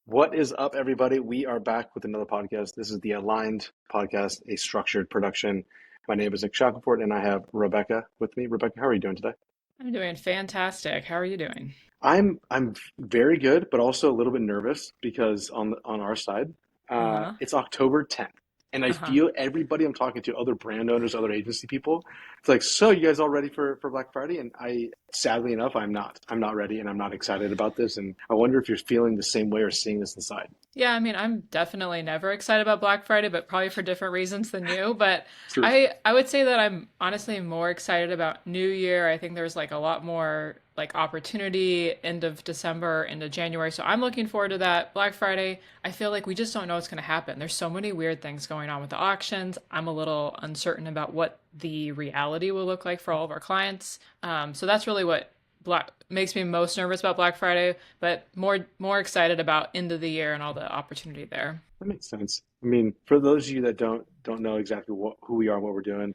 What is up, everybody? We are back with another podcast. This is the Aligned Podcast, a structured production. My name is Nick Shackelford, and I have Rebecca with me. Rebecca, how are you doing today? I'm doing fantastic. How are you doing? I'm very good, but also a little bit nervous because on our side, Uh-huh. it's October 10th, and I Uh-huh. feel everybody I'm talking to, other brand owners, other agency people, it's like, so you guys all ready for Black Friday? And I, sadly enough, I'm not. I'm not ready, and I'm not excited about this. And I wonder if you're feeling the same way or seeing this inside. Yeah, I mean, I'm definitely never excited about Black Friday, but probably for different reasons than you. But Truth. I would say that I'm honestly more excited about New Year. I think there's like a lot more like opportunity end of December into January. So I'm looking forward to that. Black Friday, I feel like we just don't know what's going to happen. There's so many weird things going on with the auctions. I'm a little uncertain about what the reality will look like for all of our clients. So that's really what Black makes me most nervous about Black Friday, but more excited about end of the year and all the opportunity there. That makes sense. I mean, for those of you that don't know exactly who we are and what we're doing,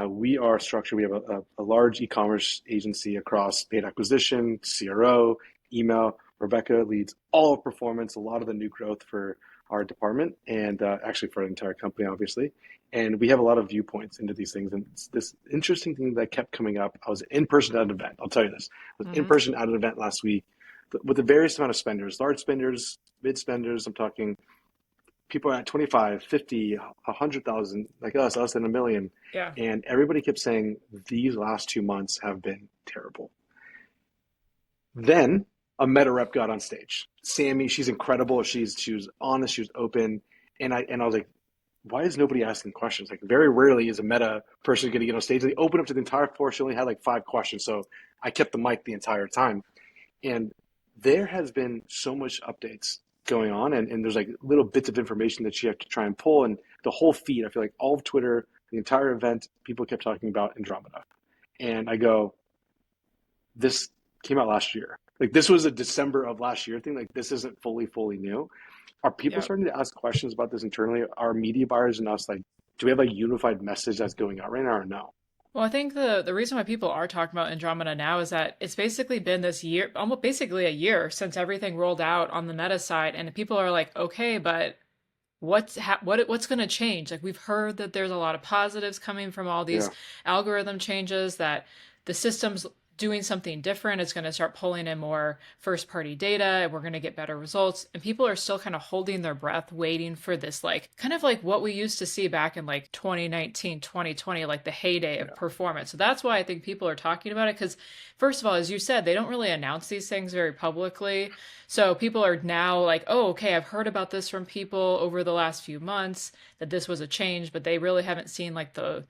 we are structured. We have a large e-commerce agency across paid acquisition, CRO, email. Rebecca leads all of performance, a lot of the new growth for our department, and actually for our entire company, obviously. And we have a lot of viewpoints into these things. And it's this interesting thing that kept coming up. I was in person at an event. I'll tell you this. I was in Hmm. person at an event last week with a various amount of spenders, large spenders, mid spenders. I'm talking people are at 25, 50, 100,000, like us in a million. Yeah. And everybody kept saying these last 2 months have been terrible. Then a Meta rep got on stage. Sammy, she's incredible. She was honest, she was open. And I was like, why is nobody asking questions? Like very rarely is a Meta person going to get on stage. They opened up to the entire floor. She only had like 5 questions. So I kept the mic the entire time. And there has been so much updates going on, and there's like little bits of information that you have to try and pull. And the whole feed, I feel like all of Twitter, the entire event, people kept talking about Andromeda. And I go, this came out last year. Like this was a December of last year thing. Like this isn't fully new. Are people Yeah. starting to ask questions about this internally? Are media buyers and us like, do we have a unified message that's going out right now or no? Well, I think the reason why people are talking about Andromeda now is that it's basically been this year, almost basically a year since everything rolled out on the Meta side, and people are like, okay, but what's going to change? Like we've heard that there's a lot of positives coming from all these Yeah. algorithm changes, that the system's doing something different. It's going to start pulling in more first party data and we're going to get better results. And people are still kind of holding their breath, waiting for this, like kind of like what we used to see back in like 2019, 2020, like the heyday of Yeah. performance. So that's why I think people are talking about it. Because first of all, as you said, they don't really announce these things very publicly. So people are now like, oh, okay, I've heard about this from people over the last few months that this was a change, but they really haven't seen like the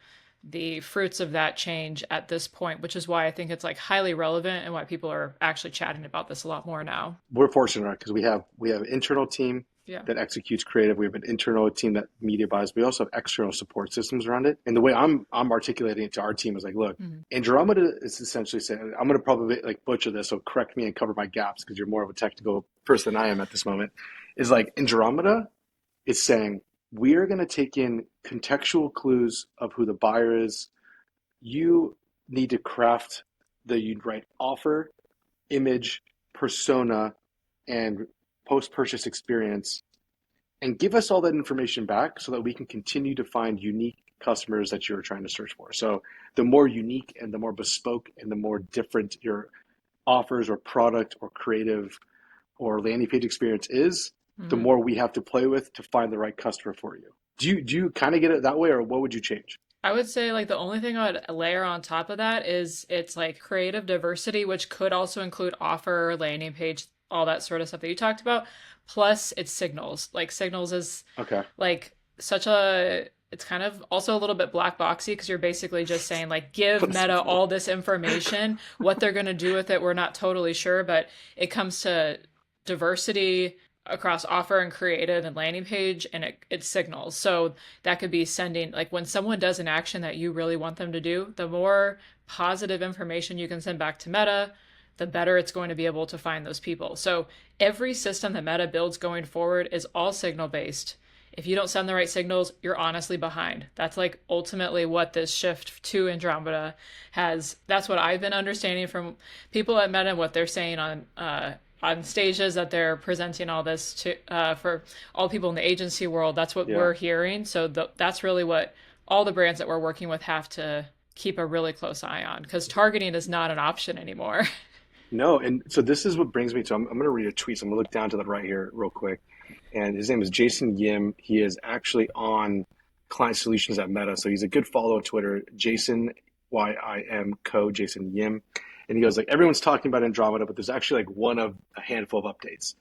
fruits of that change at this point, which is why I think it's like highly relevant and why people are actually chatting about this a lot more now. We're fortunate because we have an internal team Yeah. that executes creative. We have an internal team that media buys. We also have external support systems around it. And the way I'm articulating it to our team is like, look, Mm-hmm. Andromeda is essentially saying, I'm going to probably like butcher this, so correct me and cover my gaps because you're more of a technical person than I am at this moment. Is like Andromeda is saying we are going to take in contextual clues of who the buyer is. You need to craft the right offer, image, persona, and post-purchase experience and give us all that information back so that we can continue to find unique customers that you're trying to search for. So the more unique and the more bespoke and the more different your offers or product or creative or landing page experience is, the Mm-hmm. more we have to play with to find the right customer for you. Do you kind of get it that way, or what would you change? I would say like the only thing I would layer on top of that is it's like creative diversity, which could also include offer, landing page, all that sort of stuff that you talked about. Plus it's signals. Like signals is Okay. like such a it's kind of also a little bit black boxy because you're basically just saying like give What a Meta signal. all this information. What they're going to do with it, we're not totally sure, but it comes to diversity across offer and creative and landing page, and it signals. So that could be sending like when someone does an action that you really want them to do, the more positive information you can send back to Meta, the better it's going to be able to find those people. So every system that Meta builds going forward is all signal based. If you don't send the right signals, you're honestly behind. That's like ultimately what this shift to Andromeda has. That's what I've been understanding from people at Meta and what they're saying on stages that they're presenting all this to for all people in the agency world. That's what Yeah. we're hearing. So that's really what all the brands that we're working with have to keep a really close eye on because targeting is not an option anymore. No, and so this is what brings me to I'm going to read a tweet. So I'm going to look down to the right here real quick. And his name is Jason Yim. He is actually on client solutions at Meta. So he's a good follow on Twitter. Jason YIM Co. Jason Yim. And he goes like everyone's talking about Andromeda, but there's actually like one of a handful of updates.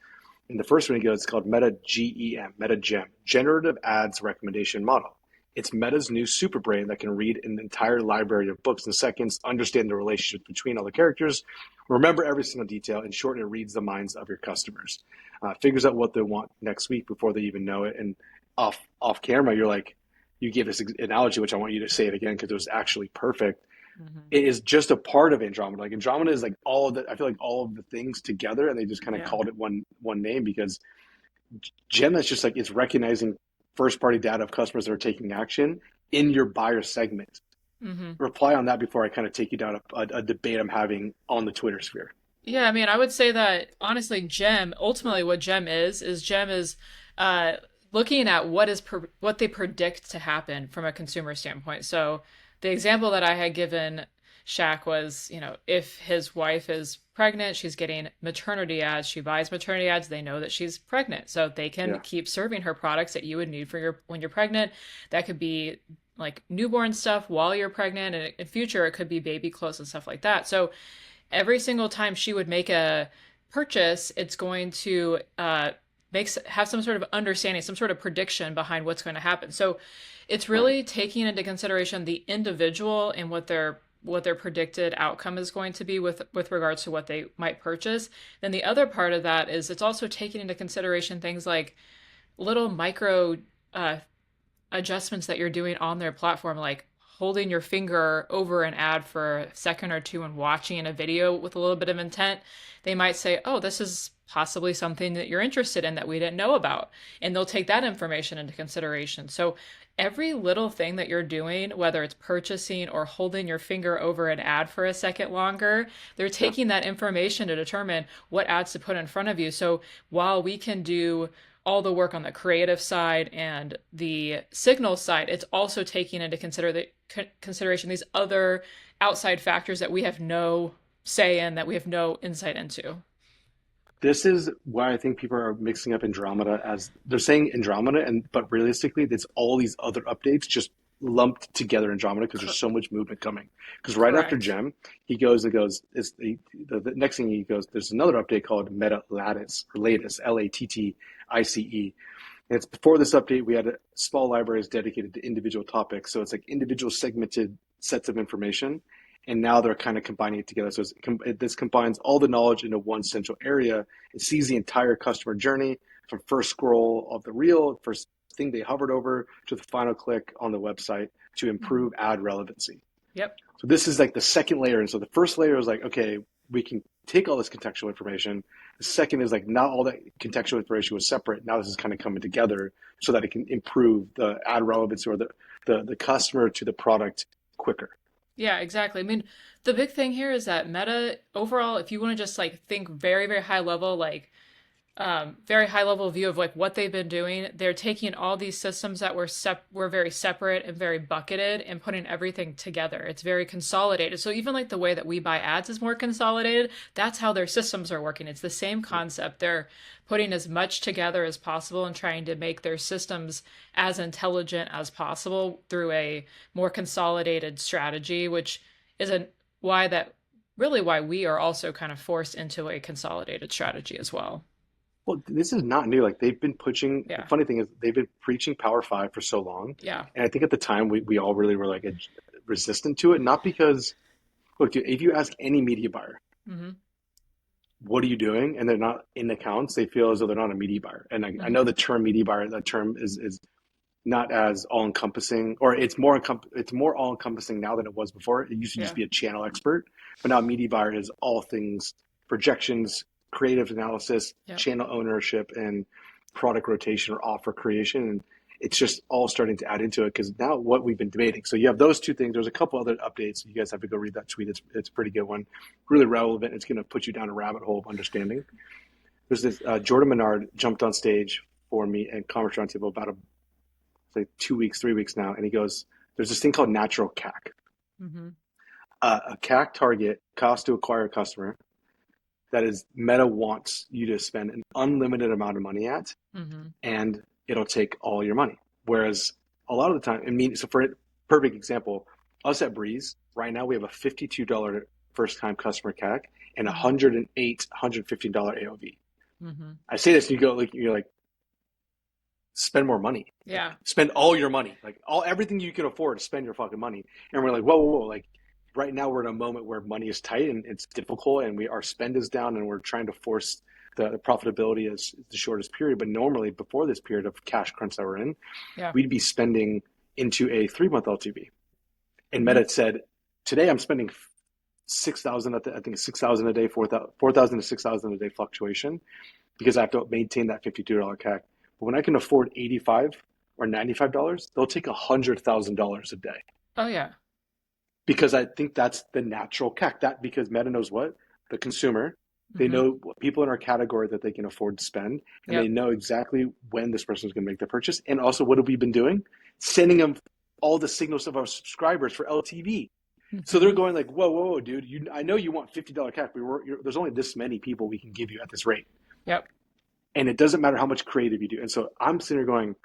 And the first one he goes, it's called Meta GEM, Meta Gem, Generative Ads Recommendation Model. It's Meta's new super brain that can read an entire library of books in seconds, understand the relationship between all the characters, remember every single detail. In short, it reads the minds of your customers, figures out what they want next week before they even know it. And off camera, you're like, you gave this analogy, which I want you to say it again because it was actually perfect. Mm-hmm. It is just a part of Andromeda. Like Andromeda is like all of the, I feel like all of the things together, and they just kind of Yeah. called it one name because Gem is just like it's recognizing first party data of customers that are taking action in your buyer segment. Mm-hmm. Reply on that before I kind of take you down a debate I'm having on the Twitter sphere. Yeah, I mean, I would say that honestly, Gem ultimately what Gem is Gem is uh, looking at what they predict to happen from a consumer standpoint. So the example that I had given Shaq was, if his wife is pregnant, she's getting maternity ads. She buys maternity ads. They know that she's pregnant, so they can Yeah. keep serving her products that you would need for your when you're pregnant. That could be like newborn stuff while you're pregnant, and in future it could be baby clothes and stuff like that. So every single time she would make a purchase, it's going to have some sort of understanding, some sort of prediction behind what's going to happen. So it's Right. really taking into consideration the individual and what their predicted outcome is going to be with regards to what they might purchase. Then the other part of that is it's also taking into consideration things like little micro uh, adjustments that you're doing on their platform, like holding your finger over an ad for a second or two and watching a video with a little bit of intent, they might say, oh, this is possibly something that you're interested in that we didn't know about. And they'll take that information into consideration. So every little thing that you're doing, whether it's purchasing or holding your finger over an ad for a second longer, they're Yeah. taking that information to determine what ads to put in front of you. So while we can do all the work on the creative side and the signal side, it's also taking into consideration these other outside factors that we have no say in, that we have no insight into. This is why I think people are mixing up Andromeda as they're saying Andromeda, and but realistically, it's all these other updates just lumped together Andromeda because there's so much movement coming. Because right after Correct. Gem, it goes, it's the next thing he goes, there's another update called Meta Lattice, or Lattice, Lattice. And it's before this update, we had small libraries dedicated to individual topics. So it's like individual segmented sets of information. And now they're kind of combining it together. So this combines all the knowledge into one central area. It sees the entire customer journey from first scroll of the reel, first thing they hovered over, to the final click on the website to Mm-hmm. improve ad relevancy. Yep. So this is like the second layer. And so the first layer is like, okay, we can take all this contextual information. The second is like not all that contextual information was separate. Now this is kind of coming together so that it can improve the ad relevancy or the customer to the product quicker. Yeah, exactly. I mean, the big thing here is that Meta overall, if you want to just like think very, very high level, like very high level view of like what they've been doing. They're taking all these systems that were very separate and very bucketed and putting everything together. It's very consolidated. So even like the way that we buy ads is more consolidated. That's how their systems are working. It's the same concept. They're putting as much together as possible and trying to make their systems as intelligent as possible through a more consolidated strategy, which is a why that really why we are also kind of forced into a consolidated strategy as well. Well, this is not new. Like they've been pushing. The Yeah. funny thing is they've been preaching Power Five for so long, Yeah. and I think at the time we all really were like resistant to it. Not because look, dude, if you ask any media buyer, Hmm. what are you doing, and they're not in accounts, they feel as though they're not a media buyer. And I Hmm. know the term media buyer, that term is not as all encompassing, or it's more all encompassing now than it was before. It used to just Yeah. be a channel expert, but now media buyer is all things projections, creative analysis, Yep. channel ownership, and product rotation or offer creation. And it's just all starting to add into it because now what we've been debating. So you have those two things. There's a couple other updates. You guys have to go read that tweet. It's a pretty good one, really relevant. It's going to put you down a rabbit hole of understanding. there's this Jordan Menard jumped on stage for me and Commerce Roundtable about like 2 weeks, 3 weeks now, and he goes, "There's this thing called natural CAC. Mm-hmm. A CAC target, cost to acquire a customer, that is Meta wants you to spend an unlimited amount of money at, Mm-hmm. and it'll take all your money. Whereas a lot of the time, I mean, so for a perfect example, us at Breeze, right now we have a $52 first time customer CAC and Mm-hmm. $108, $115 AOV. Mm-hmm. I say this and you go like, you're like, spend more money. Like Yeah. spend all your money. Like everything you can afford, spend your fucking money. And we're like, whoa, whoa, whoa. Like right now we're in a moment where money is tight and it's difficult and our spend is down and we're trying to force the profitability as the shortest period. But normally before this period of cash crunch that we're in, Yeah. we'd be spending into a 3 month LTV. And Mm-hmm. Meta said, today I'm spending 6,000, I think 6,000 a day, 4,000 to 6,000 a day fluctuation because I have to maintain that $52 CAC. But when I can afford 85 or $95, they'll take $100,000 a day Oh yeah. because I think that's the natural CAC. That because Meta knows what the consumer, they Mm-hmm. know what people in our category that they can afford to spend, and they Yep. know exactly when this person is going to make the purchase. And also, what have we been doing? Sending them all the signals of our subscribers for LTV. So they're Mm-hmm. going like, whoa, whoa, whoa, dude! I know you want $50 CAC, but there's only this many people we can give you at this rate, Yep. and it doesn't matter how much creative you do. And so I'm sitting here going,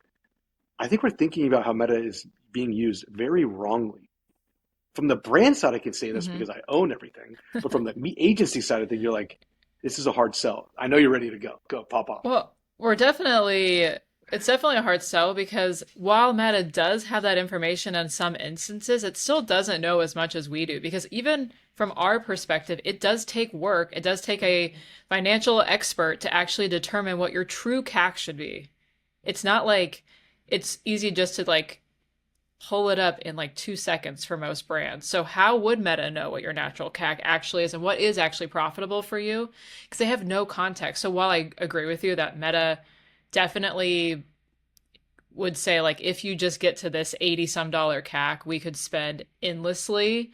I think we're thinking about how Meta is being used very wrongly. From the brand side, I can say this Mm-hmm. because I own everything, but from the agency side, I think you're like, this is a hard sell. I know you're ready to go. Go, pop off. Well, it's definitely a hard sell because while Meta does have that information in some instances, it still doesn't know as much as we do. Because even from our perspective, it does take work. It does take a financial expert to actually determine what your true CAC should be. It's not like it's easy just to like pull it up in like 2 seconds for most brands. So how would Meta know what your natural CAC actually is and what is actually profitable for you? Because they have no context. So while I agree with you that Meta definitely would say like if you just get to this 80 some dollar CAC, we could spend endlessly.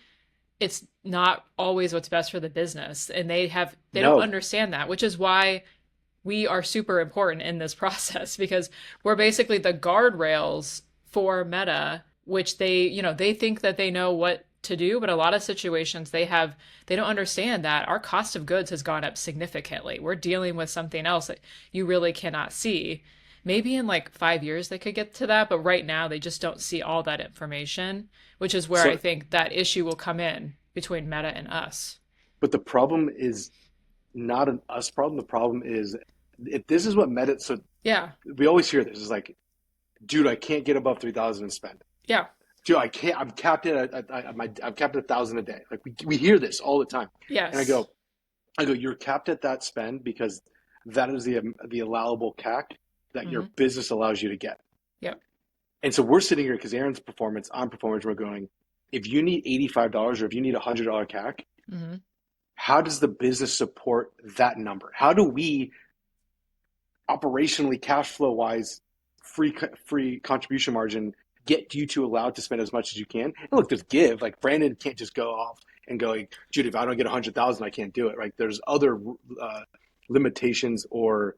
It's not always what's best for the business. And they don't No, understand that, which is why we are super important in this process because we're basically the guardrails for Meta, which they think that they know what to do, but a lot of situations they don't understand that our cost of goods has gone up significantly. We're dealing with something else that you really cannot see. Maybe in like 5 years they could get to that, but right now they just don't see all that information, which is where I so, think that issue will come in between Meta and us. but the problem is not an us problem. The problem is if this is what Meta. So Yeah. we always hear this is like, dude, I can't get above 3,000 and spend. Yeah. Dude, I can't. I'm capped at 1,000 a day. Like we hear this all the time, and Yes. you're capped at that spend because that is the allowable CAC that your Mm-hmm. business allows you to get. Yep. And so we're sitting here because Aaron's performance, on performance, we're going, if you need $85 or if you need $100 CAC, Mm-hmm. how does the business support that number? How do we operationally, cash flow wise, free contribution margin get you to allow to spend as much as you can? And look, there's give. Like Brandon can't just go off and go, like, Judy, if I don't get 100,000, I can't do it. Right? There's other limitations or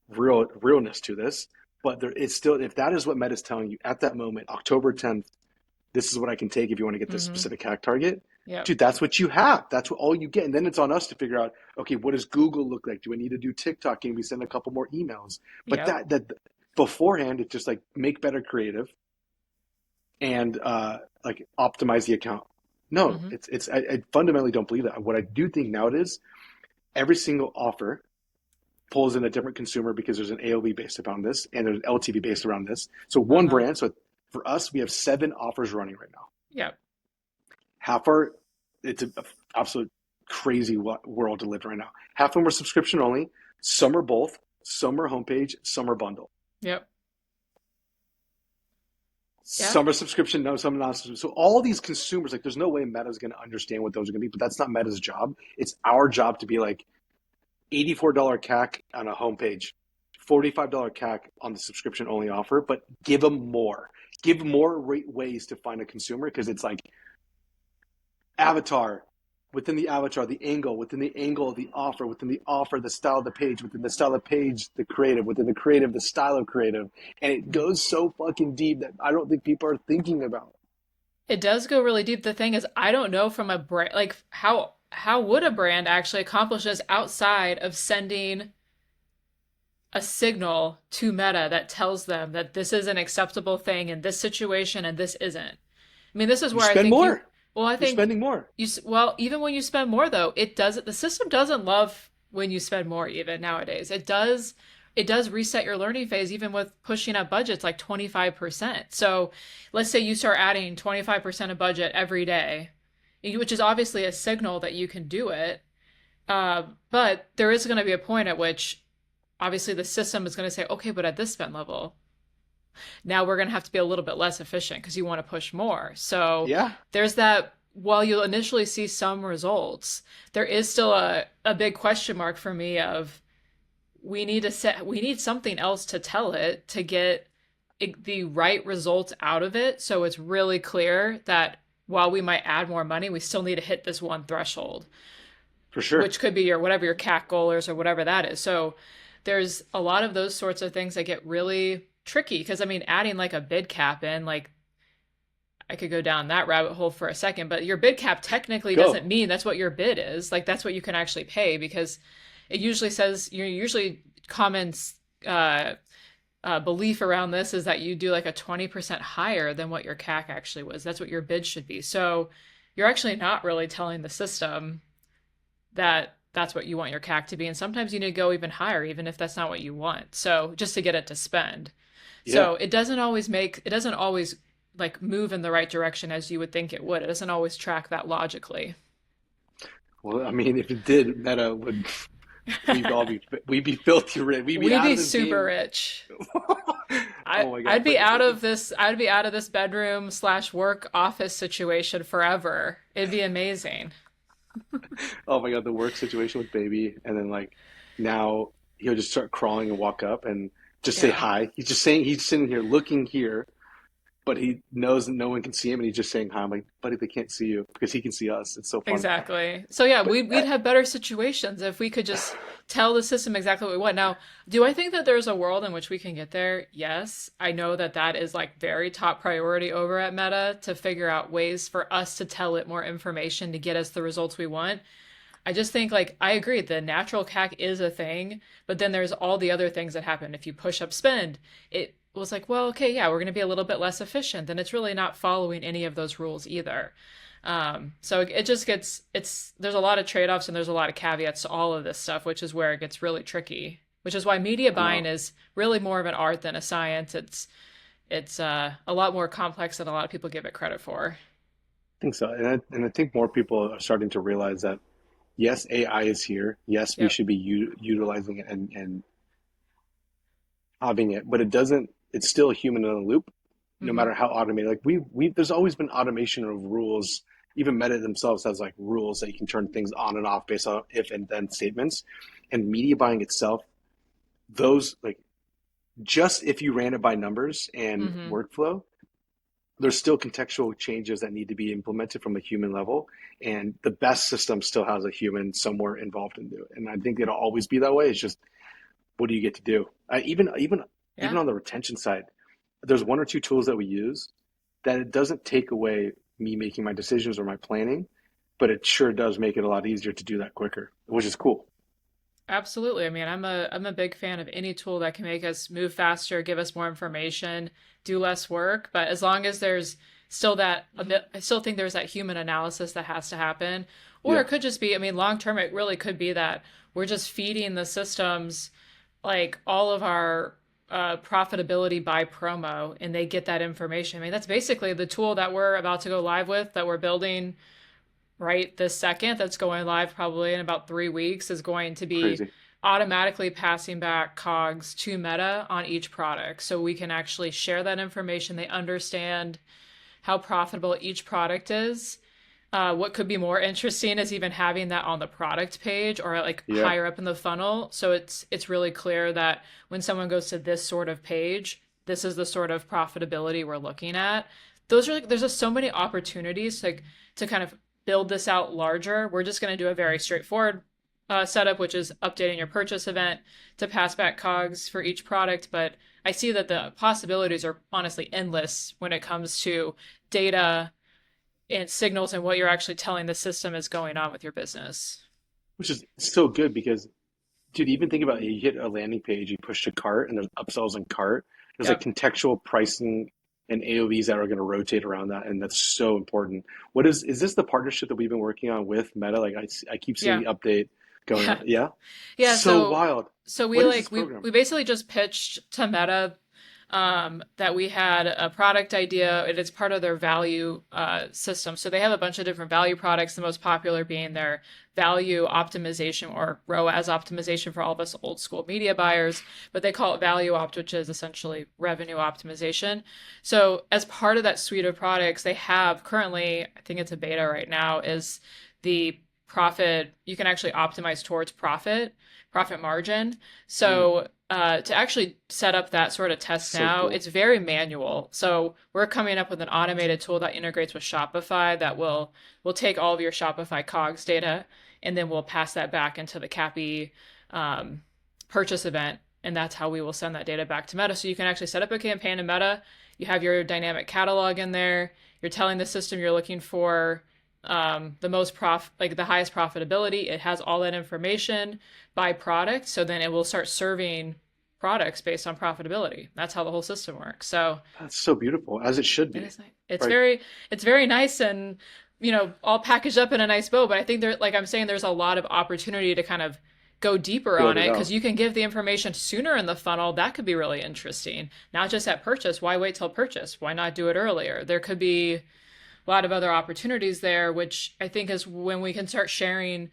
realness to this, but there is still, if that is what Meta's telling you at that moment, October 10th, this is what I can take if you want to get this Mm-hmm. specific CAC target. Yep. Dude, that's what you have. That's what all you get. And then it's on us to figure out, okay, what does Google look like? Do I need to do TikTok? Can we send a couple more emails? But Yep. that beforehand, it's just like make better creative and like optimize the account. No, Mm-hmm. I fundamentally don't believe that. What I do think now it is every single offer pulls in a different consumer because there's an AOV based around this and there's an LTV based around this. So one Uh-huh. brand. So for us, we have 7 offers running right now. Yep. Half are it's an absolute crazy world to live right now. Half of them are subscription only. Some are both. Some are homepage. Some are bundle. Yep. Yeah. Some are subscription, no, some are not. So all these consumers, like, there's no way Meta's going to understand what those are going to be. But that's not Meta's job. It's our job to be like $84 CAC on a homepage, $45 CAC on the subscription only offer, but give them more. Give more ways to find a consumer because it's like avatar, within the avatar, the angle, within the angle, within the offer, the style of the page, within the style of the page, the creative, within the creative, the style of creative. And it goes so fucking deep that I don't think people are thinking about. It does go really deep. The thing is, I don't know from a brand, like how would a brand actually accomplish this outside of sending a signal to Meta that tells them that this is an acceptable thing in this situation and this isn't. I mean, this is You where I spend think more. well, I You're think spending more. well, even when you spend more though, the system doesn't love when you spend more even nowadays. It does reset your learning phase even with pushing up budgets like 25%. So let's say you start adding 25% of budget every day, which is obviously a signal that you can do it. But there is going to be a point at which obviously the system is going to say, okay, but at this spend level, now we're going to have to be a little bit less efficient because you want to push more. So Yeah, there's that. While you'll initially see some results, there is still a big question mark for me of we need something else to tell it to get the right results out of it. So it's really clear that while we might add more money, we still need to hit this one threshold, for sure. which could be your whatever your CAC goal is or whatever that is. So there's a lot of those sorts of things that get really tricky because I mean, adding like a bid cap in, like I could go down that rabbit hole for a second, but your bid cap technically Go. doesn't mean that's what your bid is. Like that's what you can actually pay because it usually says you're usually common uh, belief around this is that you do like a 20% higher than what your CAC actually was. That's what your bid should be. So you're actually not really telling the system that that's what you want your CAC to be. And sometimes you need to go even higher, even if that's not what you want. So just to get it to spend. Yeah. So it doesn't always like move in the right direction as you would think it would. It doesn't always track that logically. Well, I mean, if it did, Meta would we'd be filthy rich. We'd be We'd out be of this super game. rich. Oh my God. But I'd be out of this bedroom slash work office situation forever. It'd be amazing. oh my God, the work situation with baby, and then like now he'll just start crawling and walk up and just say Yeah. hi. He's sitting here looking here, but he knows that no one can see him, and he's just saying hi. I'm like, buddy, they can't see you because he can see us. It's so funny. Exactly. So yeah, But we'd have better situations if we could just tell the system exactly what we want. Now, do I think that there's a world in which we can get there? Yes. I know that that is like very top priority over at Meta to figure out ways for us to tell it more information to get us the results we want. I just think like I agree the natural CAC is a thing, but then there's all the other things that happen. If you push up spend, it was like, well, okay, yeah, we're going to be a little bit less efficient. Then it's really not following any of those rules either. So it just gets there's a lot of trade-offs and there's a lot of caveats to all of this stuff, which is where it gets really tricky. Which is why media I buying know. is really more of an art than a science. It's a lot more complex than a lot of people give it credit for. I think so, and I think more people are starting to realize that yes, AI is here. Yes, we Yep. should be utilizing it and having it, but it doesn't. It's still a human in a loop, no Hmm. matter how automated. Like we there's always been automation of rules. Even Meta themselves has like rules that you can turn things on and off based on if and then statements. And media buying itself, those like just if you ran it by numbers and Hmm. workflow, there's still contextual changes that need to be implemented from a human level. And the best system still has a human somewhere involved in it. And I think it'll always be that way. It's just what do you get to do? Even Yeah. on the retention side, there's one or two tools that we use that it doesn't take away me making my decisions or my planning, but it sure does make it a lot easier to do that quicker, which is cool. Absolutely. I mean, I'm a big fan of any tool that can make us move faster, give us more information, do less work. But as long as there's still that a bit, I still think there's that human analysis that has to happen. Or Yeah, it could just be, I mean, long term, it really could be that we're just feeding the systems like all of our profitability by promo, and they get that information. I mean, that's basically the tool that we're about to go live with, that we're building right this second, that's going live probably in about 3 weeks, is going to be crazy. automatically passing back COGS to Meta on each product. So we can actually share that information. They understand how profitable each product is. What could be more interesting is even having that on the product page or like Yeah, higher up in the funnel. So it's really clear that when someone goes to this sort of page, this is the sort of profitability we're looking at. Those are like there's just so many opportunities like to kind of build this out larger. We're just going to do a very straightforward setup, which is updating your purchase event to pass back COGS for each product. But I see that the possibilities are honestly endless when it comes to data and signals and what you're actually telling the system is going on with your business. Which is so good because, dude, even think about it. You hit a landing page, you push to cart, and there's upsells in cart. There's like Yep. contextual pricing and AOVs that are going to rotate around that, and that's so important. Is this the partnership that we've been working on with Meta? Like I keep seeing Yeah. the update going Yeah. on. Yeah, Yeah. so So wild. so we What is this like program? we basically just pitched to Meta that we had a product idea and it's part of their value system. So they have a bunch of different value products, the most popular being their value optimization or ROAS optimization for all of us old school media buyers, but they call it value opt, which is essentially revenue optimization. So as part of that suite of products, they have currently, I think it's a beta right now, is the profit. You can actually optimize towards profit margin. Mm, So to actually set up that sort of test so now, cool. it's very manual. So we're coming up with an automated tool that integrates with Shopify that will take all of your Shopify COGS data and then we'll pass that back into the CAPI um, purchase event. And that's how we will send that data back to Meta. So you can actually set up a campaign in Meta. You have your dynamic catalog in there. You're telling the system you're looking for the most like the highest profitability. It has all that information by product, so then it will start serving products based on profitability. That's how the whole system works. So That's so beautiful, as it should it be, is nice. It's right? very nice and all packaged up in a nice bow. But I think there, like I'm saying, there's a lot of opportunity to kind of go deeper on Build it it because out. you can give the information sooner in the funnel. That could be really interesting. Not just at purchase. Why wait till purchase? Why not do it earlier? There could be a lot of other opportunities there, which I think is when we can start sharing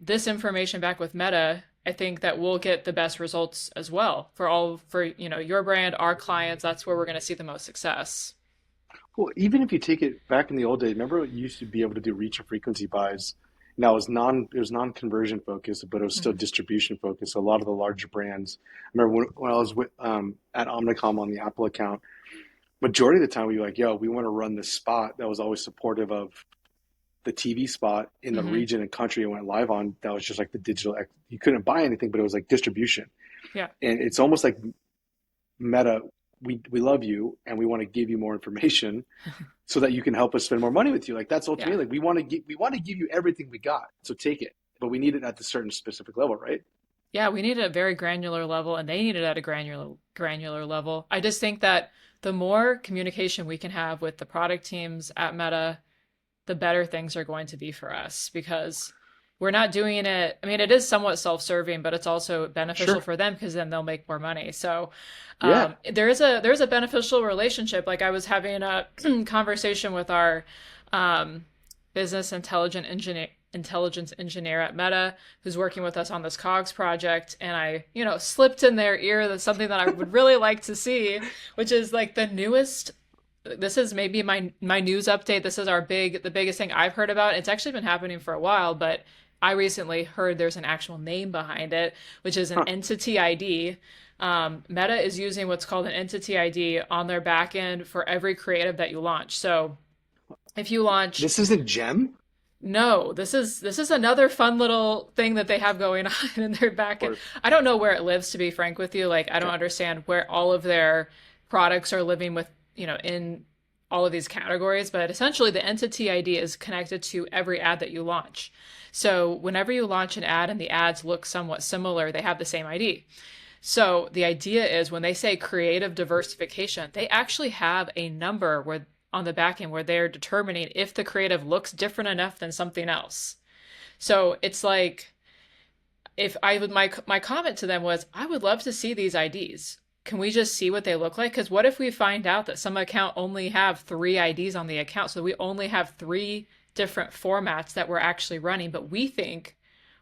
this information back with Meta. I think that we'll get the best results as well for your brand, our clients. That's where we're going to see the most success. Well, even if you take it back in the old days, remember you used to be able to do reach and frequency buys. Now it was non-conversion focused, but it was still Mm-hmm. distribution focused. So a lot of the larger brands. I remember when I was at Omnicom on the Apple account, majority of the time we were like, "Yo, we want to run this spot that was always supportive of the TV spot in the Mm-hmm. region and country it went live on." That was just like the digital. You couldn't buy anything, but it was like distribution, Yeah. and it's almost like Meta. We love you and we want to give you more information so that you can help us spend more money with you. Like that's Yeah. ultimately like we want to give you everything we got. So take it. But we need it at the certain specific level, right? Yeah, we need it at a very granular level and they need it at a granular level. I just think that the more communication we can have with the product teams at Meta, the better things are going to be for us because we're not doing it. I mean, it is somewhat self-serving, but it's also beneficial Sure. for them because then they'll make more money. So Yeah. there's a beneficial relationship. Like I was having a conversation with our um, business intelligence engineer at Meta who's working with us on this COGS project, and I slipped in their ear that's something that I would really like to see, which is like the newest. This is maybe my news update. This is the biggest thing I've heard about. It's actually been happening for a while, but I recently heard there's an actual name behind it, which is an Huh. entity ID. Meta is using what's called an entity ID on their back end for every creative that you launch. So if you launch, This isn't Gem no, this is another fun little thing that they have going on in their back end. or I don't know where it lives, to be frank with you. Like I don't okay. understand where all of their products are living with, in all of these categories, but essentially the entity ID is connected to every ad that you launch. So whenever you launch an ad and the ads look somewhat similar, they have the same ID. So the idea is when they say creative diversification, they actually have a number where on the back end where they're determining if the creative looks different enough than something else. So it's like if I would my comment to them was I would love to see these IDs. Can we just see what they look like? Because what if we find out that some account only have three IDs on the account, so we only have three different formats that we're actually running, but we think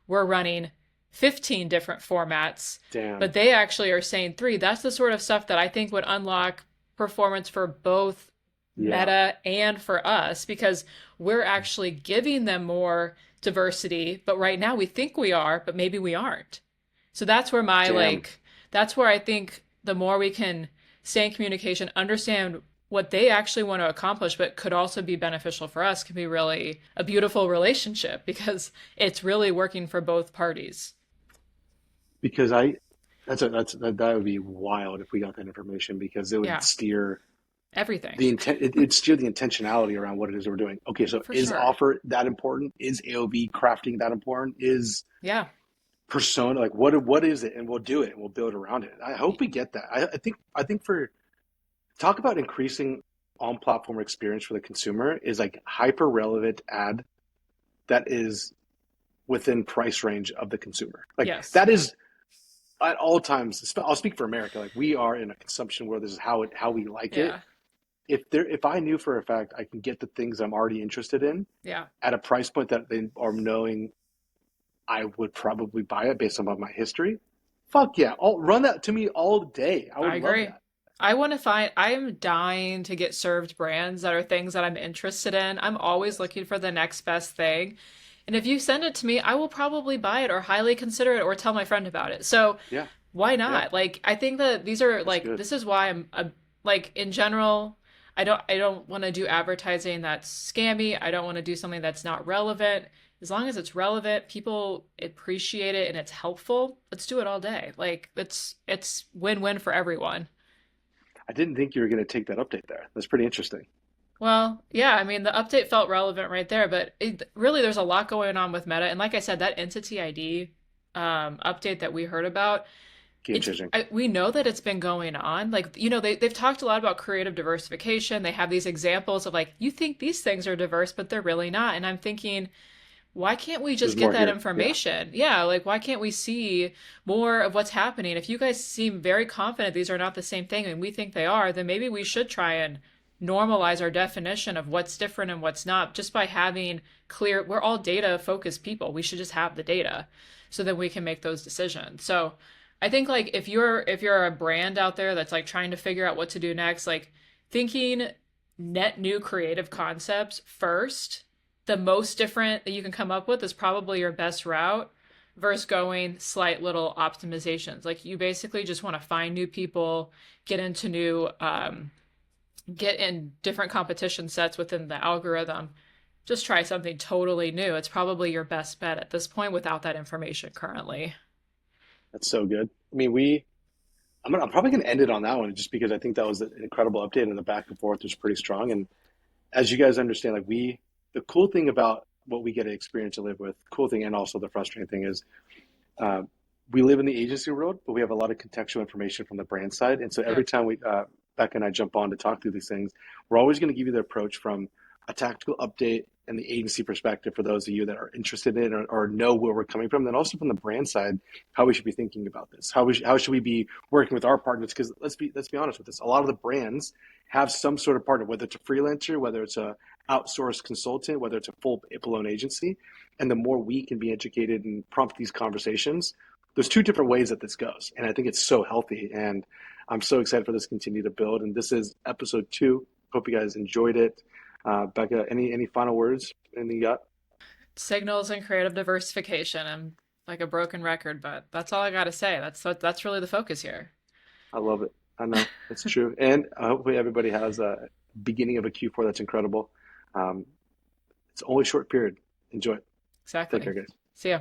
we're running 15 different formats, Damn. but they actually are saying three. That's the sort of stuff that I think would unlock performance for both Yeah. Meta and for us because we're actually giving them more diversity, but right now we think we are, but maybe we aren't. So that's where Damn. that's where I think the more we can stay in communication, understand what they actually want to accomplish, but could also be beneficial for us, can be really a beautiful relationship because it's really working for both parties. Because that would be wild if we got that information because it would Yeah, steer everything. the intent, it'd steer the intentionality around what it is we're doing. Okay, so For is sure. offer that important? Is AOV crafting that important? Is Yeah. persona like what is it? And we'll do it and we'll build around it. I hope we get that. I think for talk about increasing on platform experience for the consumer is like hyper relevant ad that is within price range of the consumer. Like Yes. that is at all times. I'll speak for America. Like we are in a consumption world. This is how we like it. Yeah. If I knew for a fact I can get the things I'm already interested in Yeah. at a price point that they are knowing I would probably buy it based on my history, fuck yeah. I'll run that to me all day. I would I love agree. that. I want to find, I am dying to get served brands that are things that I'm interested in. I'm always Yes. looking for the next best thing. And if you send it to me, I will probably buy it or highly consider it or tell my friend about it. So Yeah. why Yeah. not? Like, I think that these are That's like, good. this is why like, in general, I don't want to do advertising that's scammy. I don't want to do something that's not relevant. As long as it's relevant, people appreciate it and it's helpful, let's do it all day. Like, it's win-win for everyone. I didn't think you were going to take that update there. That's pretty interesting. Well, yeah, I mean, the update felt relevant right there, but really there's a lot going on with Meta. And like I said, that entity ID update that we heard about, Game changing. we know that it's been going on. Like, they've talked a lot about creative diversification. They have these examples of like, you think these things are diverse, but they're really not. And I'm thinking, why can't we There's just get more that here. Yeah. information? Yeah, like why can't we see more of what's happening? If you guys seem very confident these are not the same thing and we think they are, then maybe we should try and normalize our definition of what's different and what's not just by having clear, we're all data focused people. We should just have the data so that we can make those decisions. So I think like if you're a brand out there that's like trying to figure out what to do next, like thinking net new creative concepts first, the most different that you can come up with is probably your best route versus going slight little optimizations. Like you basically just want to find new people, get into new get in different competition sets within the algorithm. Just try something totally new. It's probably your best bet at this point without that information currently. That's so good. I mean, I'm probably going to end it on that one just because I think that was an incredible update and the back and forth was pretty strong. And as you guys understand, like the cool thing about what we get to experience and live with, cool thing and also the frustrating thing is uh, we live in the agency world, but we have a lot of contextual information from the brand side. And so every Yep. time Becca and I jump on to talk through these things, we're always going to give you the approach from a tactical update and the agency perspective for those of you that are interested in or know where we're coming from. Then also from the brand side, how we should be thinking about this. How should we be working with our partners? Because let's be honest with this. A lot of the brands have some sort of partner, whether it's a freelancer, whether it's a outsourced consultant, whether it's a full blown agency. And the more we can be educated and prompt these conversations, there's two different ways that this goes. And I think it's so healthy. And I'm so excited for this to continue to build. And this is episode 2. Hope you guys enjoyed it. Becca, any final words? Anything you got? Signals and creative diversification. I'm like a broken record, but that's all I got to say. That's really the focus here. I love it. I know it's true. And hopefully everybody has a beginning of a Q4 that's incredible. Um, it's only a short period. Enjoy it. Take Exactly. care, guys. See ya.